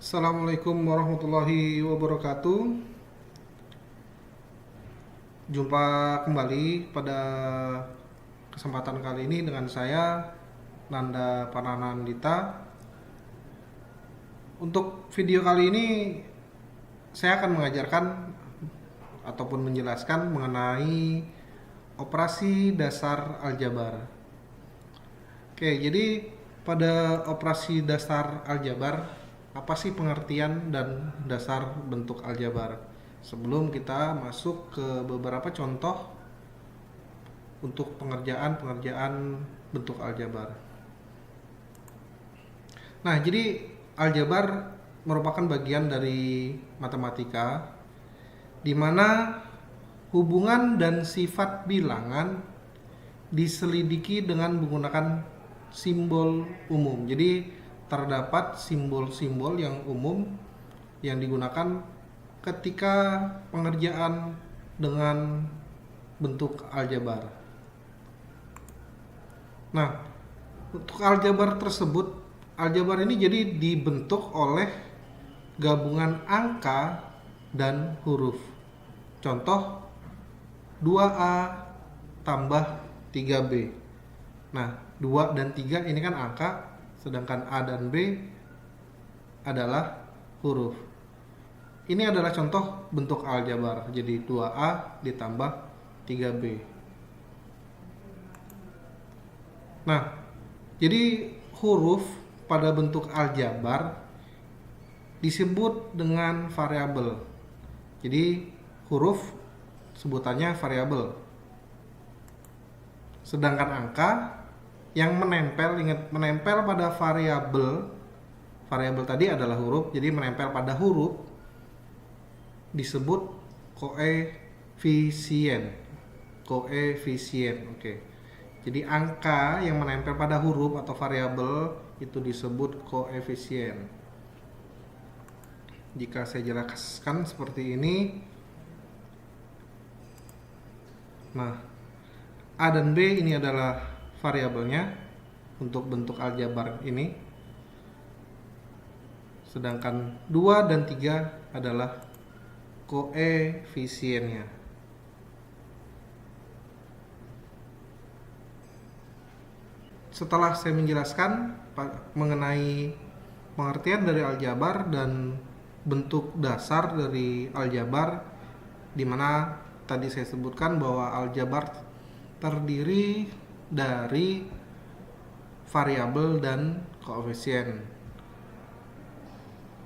Assalamualaikum warahmatullahi wabarakatuh. Jumpa kembali pada kesempatan kali ini dengan saya Nanda Pananandita. Untuk video kali ini saya akan mengajarkan ataupun menjelaskan mengenai operasi dasar aljabar. Oke, jadi pada operasi dasar aljabar, apa sih pengertian dan dasar bentuk aljabar? Sebelum kita masuk ke beberapa contoh untuk pengerjaan bentuk aljabar. Nah, jadi aljabar merupakan bagian dari matematika di mana hubungan dan sifat bilangan diselidiki dengan menggunakan simbol umum. Jadi terdapat simbol-simbol yang umum yang digunakan ketika pengerjaan dengan bentuk aljabar. Nah, untuk aljabar tersebut, aljabar ini jadi dibentuk oleh gabungan angka dan huruf. Contoh 2A tambah 3B. Nah, 2 dan 3 ini kan angka, sedangkan A dan B adalah huruf. Ini adalah contoh bentuk aljabar. Jadi 2A ditambah 3B. Nah, jadi huruf pada bentuk aljabar disebut dengan variabel. Jadi huruf sebutannya variabel. Sedangkan angka yang menempel, ingat menempel pada variabel tadi adalah huruf, jadi menempel pada huruf disebut koefisien. Oke. Jadi angka yang menempel pada huruf atau variabel itu disebut koefisien. Jika saya jelaskan seperti ini, nah, A dan B ini adalah variabelnya untuk bentuk aljabar ini. Sedangkan 2 dan 3 adalah koefisiennya. Setelah saya menjelaskan mengenai pengertian dari aljabar dan bentuk dasar dari aljabar, di mana tadi saya sebutkan bahwa aljabar terdiri dari variabel dan koefisien.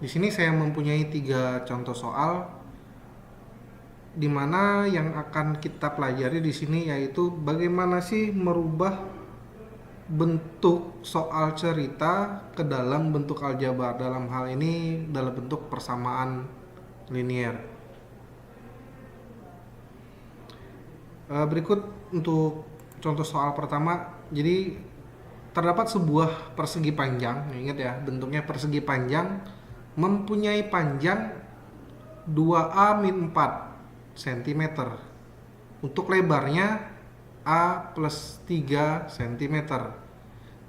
Di sini saya mempunyai 3 contoh soal di mana yang akan kita pelajari di sini yaitu bagaimana sih merubah bentuk soal cerita ke dalam bentuk aljabar. Dalam hal ini dalam bentuk persamaan linier. Berikut untuk contoh soal pertama. Jadi terdapat sebuah persegi panjang, ingat ya, bentuknya persegi panjang mempunyai panjang 2A-4 cm. Untuk lebarnya A plus 3 cm.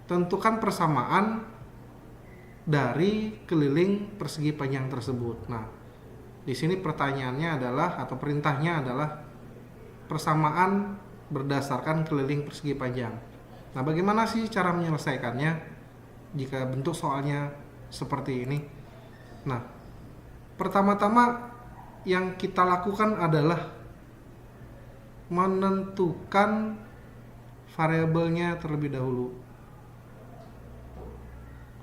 Tentukan persamaan dari keliling persegi panjang tersebut. Nah, di sini pertanyaannya adalah atau perintahnya adalah persamaan berdasarkan keliling persegi panjang. Nah, bagaimana sih cara menyelesaikannya jika bentuk soalnya seperti ini? Nah, pertama-tama yang kita lakukan adalah menentukan variabelnya terlebih dahulu.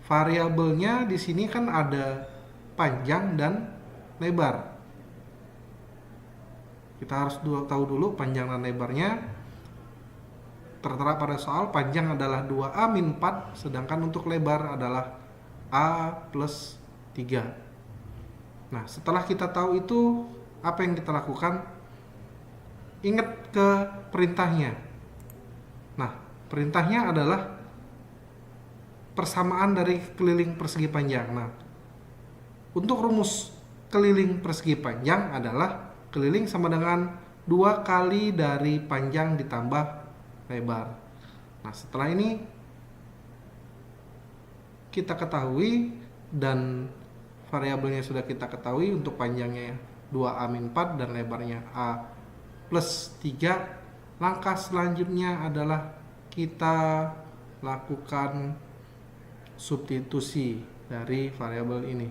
Variabelnya di sini kan ada panjang dan lebar. Kita harus tahu dulu panjang dan lebarnya. Tertera pada soal panjang adalah 2A-4, sedangkan untuk lebar adalah A plus 3. Nah, setelah kita tahu itu, apa yang kita lakukan? Ingat ke perintahnya. Nah, perintahnya adalah persamaan dari keliling persegi panjang. Nah, untuk rumus keliling persegi panjang adalah keliling sama dengan 2 kali dari panjang ditambah lebar. Nah, setelah ini kita ketahui dan variabelnya sudah kita ketahui untuk panjangnya 2A-4 dan lebarnya A+3. Langkah selanjutnya adalah kita lakukan substitusi dari variabel ini.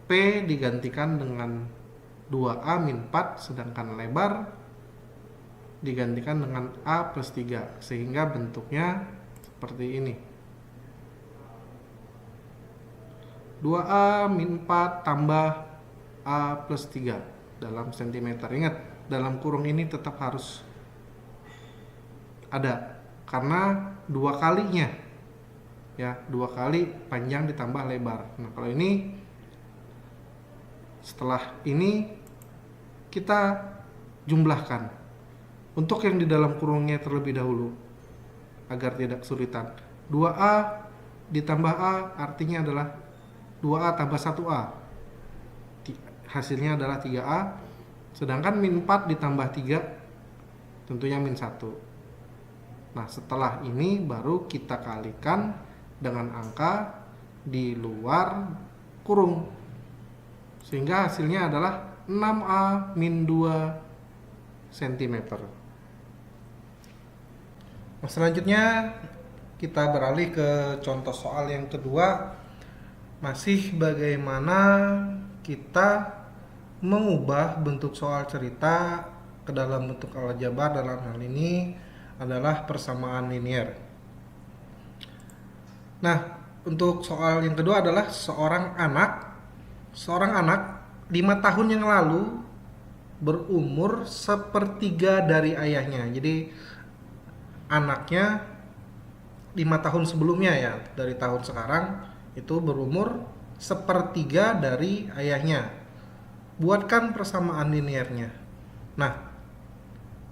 P digantikan dengan 2A-4 sedangkan lebar digantikan dengan A+3 sehingga bentuknya seperti ini. 2A-4 tambah A+3 dalam sentimeter. Ingat, dalam kurung ini tetap harus ada karena dua kalinya ya, 2 kali panjang ditambah lebar. Nah, kalau ini setelah ini kita jumlahkan untuk yang di dalam kurungnya terlebih dahulu agar tidak kesulitan. 2A ditambah A artinya adalah 2A tambah 1A, hasilnya adalah 3A. Sedangkan -4 ditambah 3 tentunya -1. Nah, setelah ini baru kita kalikan dengan angka di luar kurung sehingga hasilnya adalah 6A-2 cm. Nah, selanjutnya kita beralih ke contoh soal yang kedua. Masih bagaimana kita mengubah bentuk soal cerita ke dalam bentuk aljabar. Dalam hal ini adalah persamaan linier. Nah, untuk soal yang kedua adalah seorang anak 5 tahun yang lalu berumur sepertiga dari ayahnya. Jadi anaknya 5 tahun sebelumnya ya, dari tahun sekarang itu berumur sepertiga dari ayahnya. Buatkan persamaan liniernya. Nah,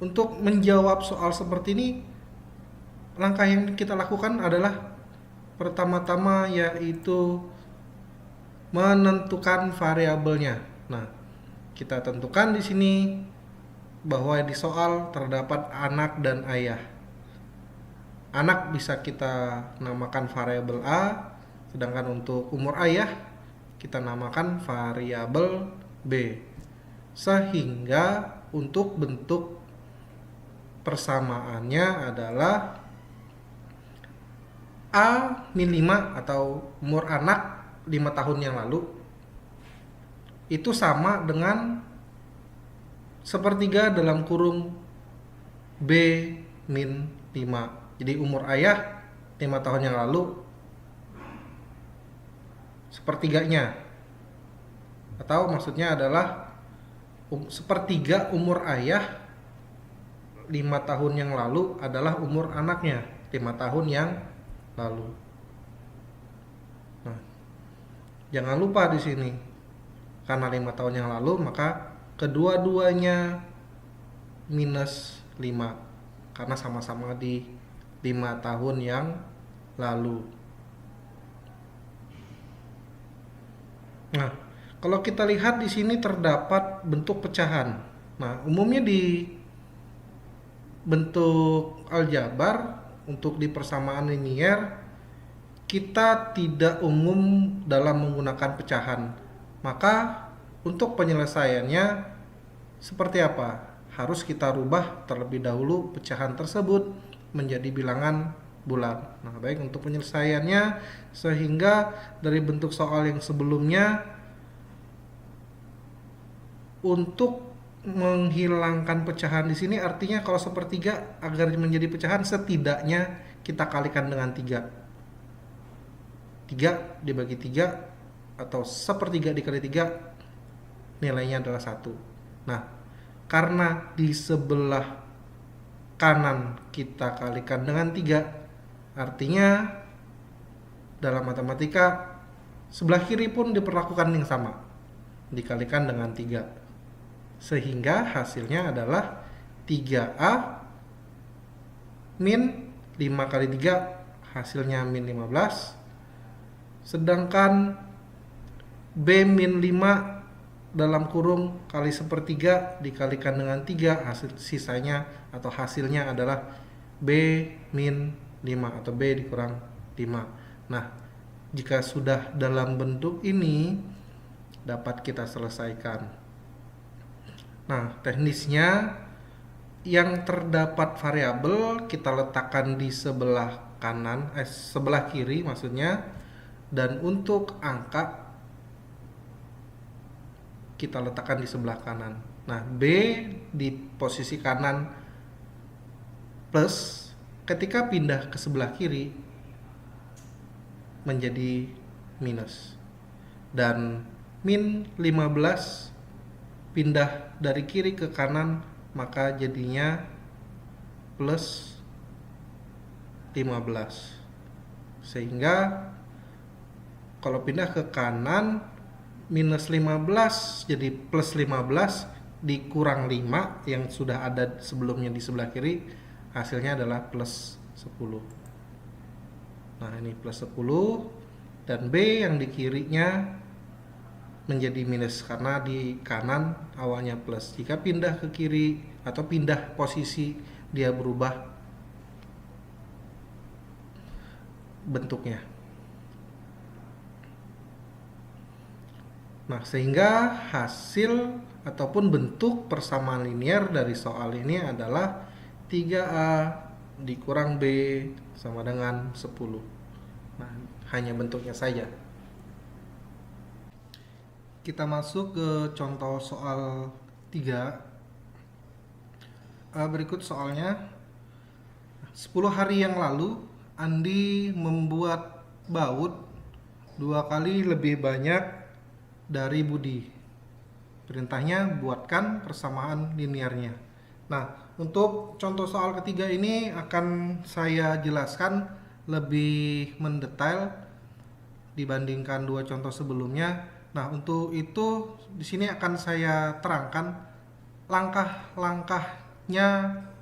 untuk menjawab soal seperti ini, langkah yang kita lakukan adalah pertama-tama yaitu menentukan variabelnya. Nah, kita tentukan di sini bahwa di soal terdapat anak dan ayah. Anak bisa kita namakan variabel A, sedangkan untuk umur ayah kita namakan variabel B. Sehingga untuk bentuk persamaannya adalah A-5 atau umur anak 5 tahun yang lalu itu sama dengan sepertiga dalam kurung B-5. Jadi umur ayah 5 tahun yang lalu sepertiganya, atau maksudnya adalah sepertiga umur ayah 5 tahun yang lalu adalah umur anaknya 5 tahun yang lalu. Nah, jangan lupa di sini karena 5 tahun yang lalu maka kedua-duanya -5 karena sama-sama di 5 tahun yang lalu. Nah, kalau kita lihat di sini terdapat bentuk pecahan. Nah, umumnya di bentuk aljabar untuk di persamaan linier kita tidak umum dalam menggunakan pecahan. Maka untuk penyelesaiannya seperti apa? Harus kita rubah terlebih dahulu pecahan tersebut menjadi bilangan bulat. Nah, baik untuk penyelesaiannya sehingga dari bentuk soal yang sebelumnya untuk menghilangkan pecahan di sini artinya kalau sepertiga agar menjadi pecahan setidaknya kita kalikan dengan 3. 3 dibagi 3 atau sepertiga dikali 3 nilainya adalah 1. Nah, karena di sebelah kanan kita kalikan dengan 3, artinya dalam matematika sebelah kiri pun diperlakukan yang sama, dikalikan dengan 3. Sehingga hasilnya adalah 3A min 5 kali 3 hasilnya min 15. Sedangkan B min 5 dalam kurung kali sepertiga dikalikan dengan 3 sisanya atau hasilnya adalah B min 5 atau B dikurang 5. Nah, Jika sudah dalam bentuk ini, dapat kita selesaikan. Nah, teknisnya yang terdapat variabel kita letakkan di sebelah kanan, sebelah kiri maksudnya, dan untuk angka kita letakkan di sebelah kanan. Nah, B di posisi kanan plus, ketika pindah ke sebelah kiri menjadi minus. Dan min 15 pindah dari kiri ke kanan, maka jadinya plus 15. Sehingga kalau pindah ke kanan, minus 15 jadi plus 15 dikurang 5 yang sudah ada sebelumnya di sebelah kiri, hasilnya adalah plus 10. Nah, ini plus 10, dan B yang di kirinya menjadi minus karena di kanan awalnya plus. Jika pindah ke kiri atau pindah posisi, dia berubah bentuknya. Nah, sehingga hasil ataupun bentuk persamaan linear dari soal ini adalah 3A dikurang B sama dengan 10. Nah, hanya bentuknya saja. Kita masuk ke contoh soal 3. Berikut soalnya. 10 hari yang lalu Andi membuat baut 2 kali lebih banyak dari Budi. Perintahnya buatkan persamaan linearnya. Nah, untuk contoh soal ketiga ini akan saya jelaskan lebih mendetail dibandingkan 2 contoh sebelumnya. Nah, untuk itu di sini akan saya terangkan langkah-langkahnya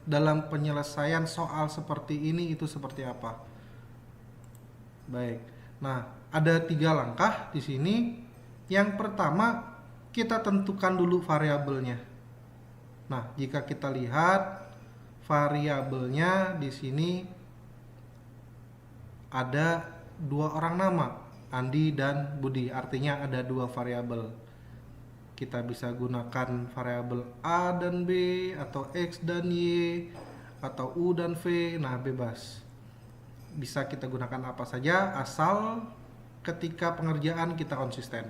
dalam penyelesaian soal seperti ini itu seperti apa. Baik. Nah, ada 3 langkah di sini. Yang pertama, kita tentukan dulu variabelnya. Nah, jika kita lihat variabelnya di sini ada 2 orang nama, Andi dan Budi. Artinya ada 2 variabel. Kita bisa gunakan variabel A dan B, atau X dan Y, atau U dan V. Nah, bebas. Bisa kita gunakan apa saja asal ketika pengerjaan kita konsisten.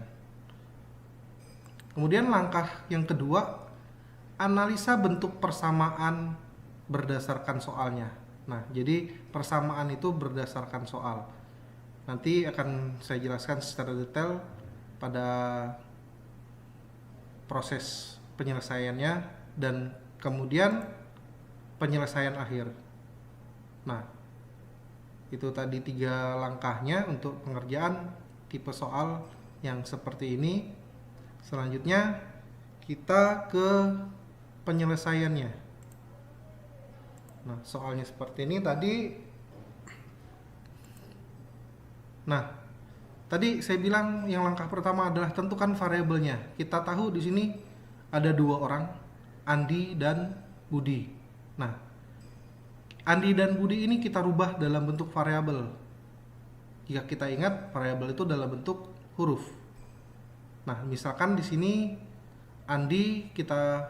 Kemudian langkah yang kedua, analisa bentuk persamaan berdasarkan soalnya. Nah, jadi persamaan itu berdasarkan soal. Nanti akan saya jelaskan secara detail pada proses penyelesaiannya dan kemudian penyelesaian akhir. Nah, itu tadi 3 langkahnya untuk pengerjaan tipe soal yang seperti ini. Selanjutnya kita ke penyelesaiannya. Nah, soalnya seperti ini tadi. Nah, tadi saya bilang yang langkah pertama adalah tentukan variabelnya. Kita tahu di sini ada 2 orang, Andi dan Budi. Nah, Andi dan Budi ini kita rubah dalam bentuk variabel. Jika kita ingat, variabel itu dalam bentuk huruf. Nah, misalkan di sini Andi kita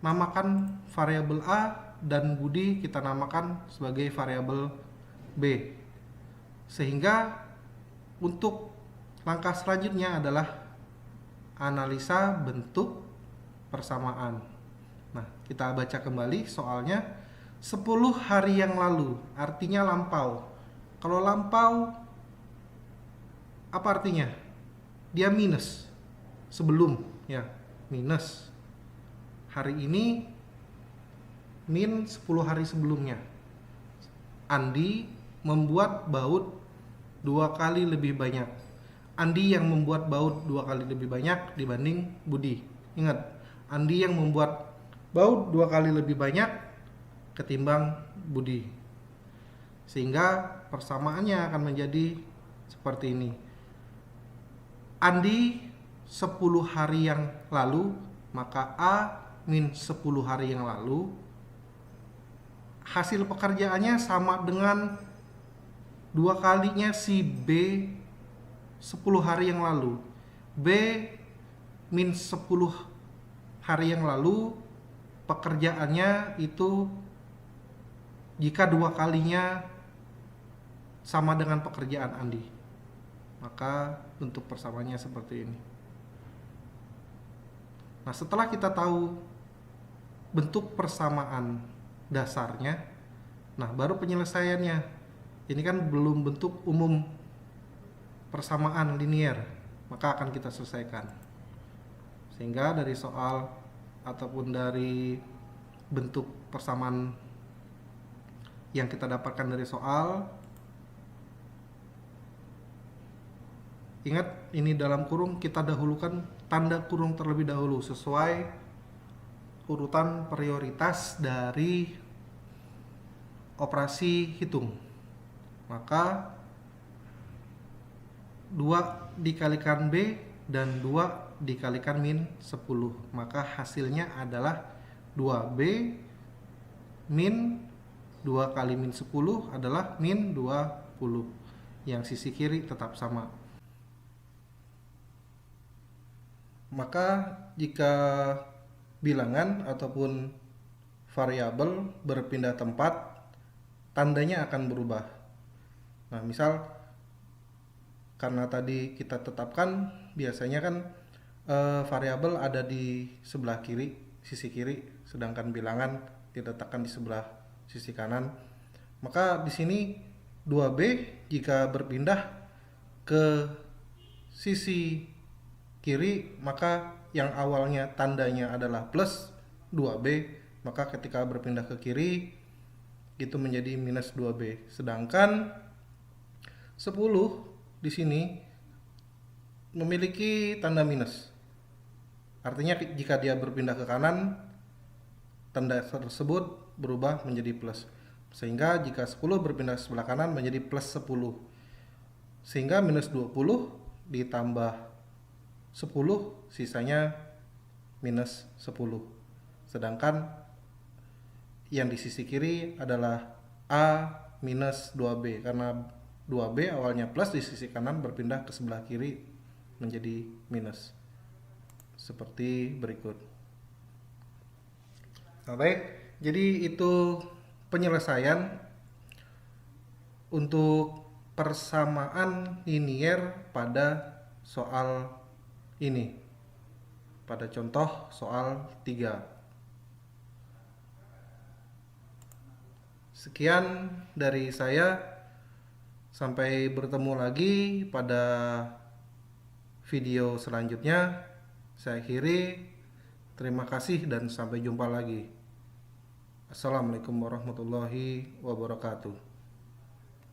namakan variabel A dan Budi kita namakan sebagai variabel B. Sehingga untuk langkah selanjutnya adalah analisa bentuk persamaan. Nah, kita baca kembali soalnya. 10 hari yang lalu artinya lampau. Kalau lampau apa artinya? Dia minus sebelum, ya, minus. Hari ini min 10 hari sebelumnya. Andi membuat baut 2 kali lebih banyak. Andi yang membuat baut 2 kali lebih banyak dibanding Budi. Ingat, Andi yang membuat baut 2 kali lebih banyak ketimbang Budi. Sehingga persamaannya akan menjadi seperti ini. Andi 10 hari yang lalu, maka A min 10 hari yang lalu. Hasil pekerjaannya sama dengan 2 kalinya si B 10 hari yang lalu. B min 10 hari yang lalu pekerjaannya itu jika 2 kalinya sama dengan pekerjaan Andi, maka bentuk persamaannya seperti ini. Nah, setelah kita tahu bentuk persamaan dasarnya, nah baru penyelesaiannya. Ini kan belum bentuk umum persamaan linear, maka akan kita selesaikan. Sehingga dari soal ataupun dari bentuk persamaan yang kita dapatkan dari soal, ingat ini dalam kurung kita dahulukan tanda kurung terlebih dahulu sesuai urutan prioritas dari operasi hitung. Maka 2 dikalikan B dan 2 dikalikan min 10, maka hasilnya adalah 2B min 2 kali min 10 adalah min 20, yang sisi kiri tetap sama. Maka jika bilangan ataupun variabel berpindah tempat, tandanya akan berubah. Nah, misal karena tadi kita tetapkan biasanya kan variabel ada di sebelah kiri, sisi kiri, sedangkan bilangan diletakkan di sebelah sisi kanan. Maka di sini 2B jika berpindah ke sisi kiri, maka yang awalnya tandanya adalah plus 2B, maka ketika berpindah ke kiri itu menjadi minus 2B. Sedangkan 10 di sini memiliki tanda minus. Artinya jika dia berpindah ke kanan, tanda tersebut berubah menjadi plus. Sehingga jika 10 berpindah ke sebelah kanan menjadi plus 10. Sehingga minus 20 ditambah 10 sisanya minus 10. Sedangkan yang di sisi kiri adalah A minus 2B, karena 2B awalnya plus di sisi kanan berpindah ke sebelah kiri menjadi minus. Seperti berikut. Nah, baik, jadi itu penyelesaian untuk persamaan linier pada soal ini, pada contoh soal 3. Sekian dari saya, sampai bertemu lagi pada video selanjutnya. Saya akhiri, terima kasih dan sampai jumpa lagi. Assalamualaikum warahmatullahi wabarakatuh.